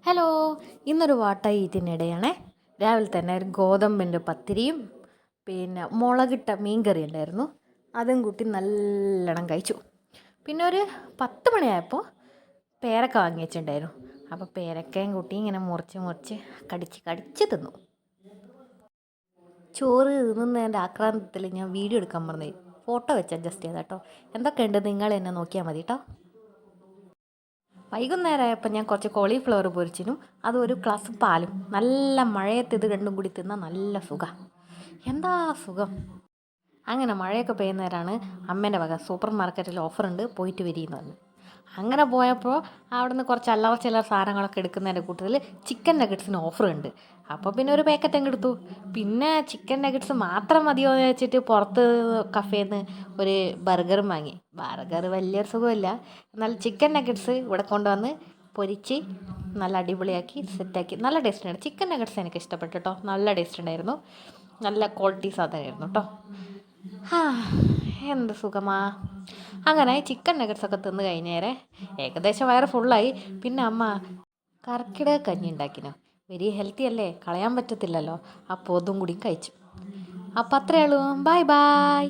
Hello, ഇന്നൊരു വാട്ട ഈറ്റിനിടെയാണേ. രാവിലെ തന്നെ ഒരു ഗോതമ്പിൻ്റെ പത്തിരിയും പിന്നെ മുളകിട്ട മീൻ കറി ഉണ്ടായിരുന്നു. അതും കൂട്ടി നല്ലോണം കഴിച്ചു. പിന്നെ ഒരു 10 മണിയായപ്പോൾ പേരക്ക വാങ്ങി വെച്ചിട്ടുണ്ടായിരുന്നു. അപ്പോൾ പേരക്കയും കൂട്ടി ഇങ്ങനെ മുറിച്ച് കടിച്ച് തിന്നു. ചോറ് തിന്നുന്നതിൻ്റെ ആക്രാന്തത്തിൽ ഞാൻ വീഡിയോ എടുക്കാൻ പറഞ്ഞു. ഫോട്ടോ വെച്ച് അഡ്ജസ്റ്റ് ചെയ്താൽ കേട്ടോ. എന്തൊക്കെയുണ്ട് നിങ്ങൾ എന്നെ നോക്കിയാൽ മതി കേട്ടോ. വൈകുന്നേരമായപ്പോൾ ഞാൻ കുറച്ച് കോളിഫ്ലവർ പൊരിച്ചിനും അതും ഒരു ഗ്ലാസ് പാലും. നല്ല മഴയത്ത് ഇത് രണ്ടും കൂടി തിന്നാൽ നല്ല സുഖം. എന്താ സുഖം. അങ്ങനെ മഴയൊക്കെ പെയ്യുന്നവരാണ് അമ്മേൻ്റെ വക സൂപ്പർ മാർക്കറ്റിൽ ഓഫറുണ്ട്, പോയിട്ട് വരിയെന്ന് പറഞ്ഞു. അങ്ങനെ പോയപ്പോൾ അവിടുന്ന് കുറച്ച് അല്ലറ ചില്ലറ സാധനങ്ങളൊക്കെ എടുക്കുന്നതിൻ്റെ കൂട്ടത്തിൽ ചിക്കൻ നഗറ്റ്സിന് ഓഫറുണ്ട്. അപ്പോൾ പിന്നെ ഒരു പാക്കറ്റ് അങ്ങ് എടുത്തു. പിന്നെ ചിക്കൻ നഗറ്റ്സ് മാത്രം മതിയോ എന്ന് വെച്ചിട്ട് പുറത്ത് കഫേയിൽ നിന്ന് ഒരു ബർഗറും വാങ്ങി. ബർഗർ വലിയൊരു സുഖമില്ല, എന്നാൽ ചിക്കൻ നഗറ്റ്സ് ഇവിടെ കൊണ്ടുവന്ന് പൊരിച്ച് നല്ല അടിപൊളിയാക്കി സെറ്റാക്കി. നല്ല ടേസ്റ്റ് ഉണ്ട്. ചിക്കൻ നഗറ്റ്സ് എനിക്ക് ഇഷ്ടപ്പെട്ടു കേട്ടോ. നല്ല ടേസ്റ്റ് ഉണ്ടായിരുന്നു. നല്ല ക്വാളിറ്റി സാധനമായിരുന്നു കേട്ടോ. എന്ത് സുഖമാ. അങ്ങനെ ചിക്കൻ നഗറ്റ്സൊക്കെ തിന്ന് കഴിഞ്ഞേരെ ഏകദേശം വയറ് ഫുള്ളായി. പിന്നെ അമ്മ കർക്കിടക കഞ്ഞി ഉണ്ടാക്കിനോ. വെരി ഹെൽത്തി അല്ലേ, കളയാൻ പറ്റത്തില്ലല്ലോ. അപ്പോൾ അതും കൂടി കഴിച്ചു. അപ്പോൾ അത്രയേ ഉള്ളൂ. Bye bye.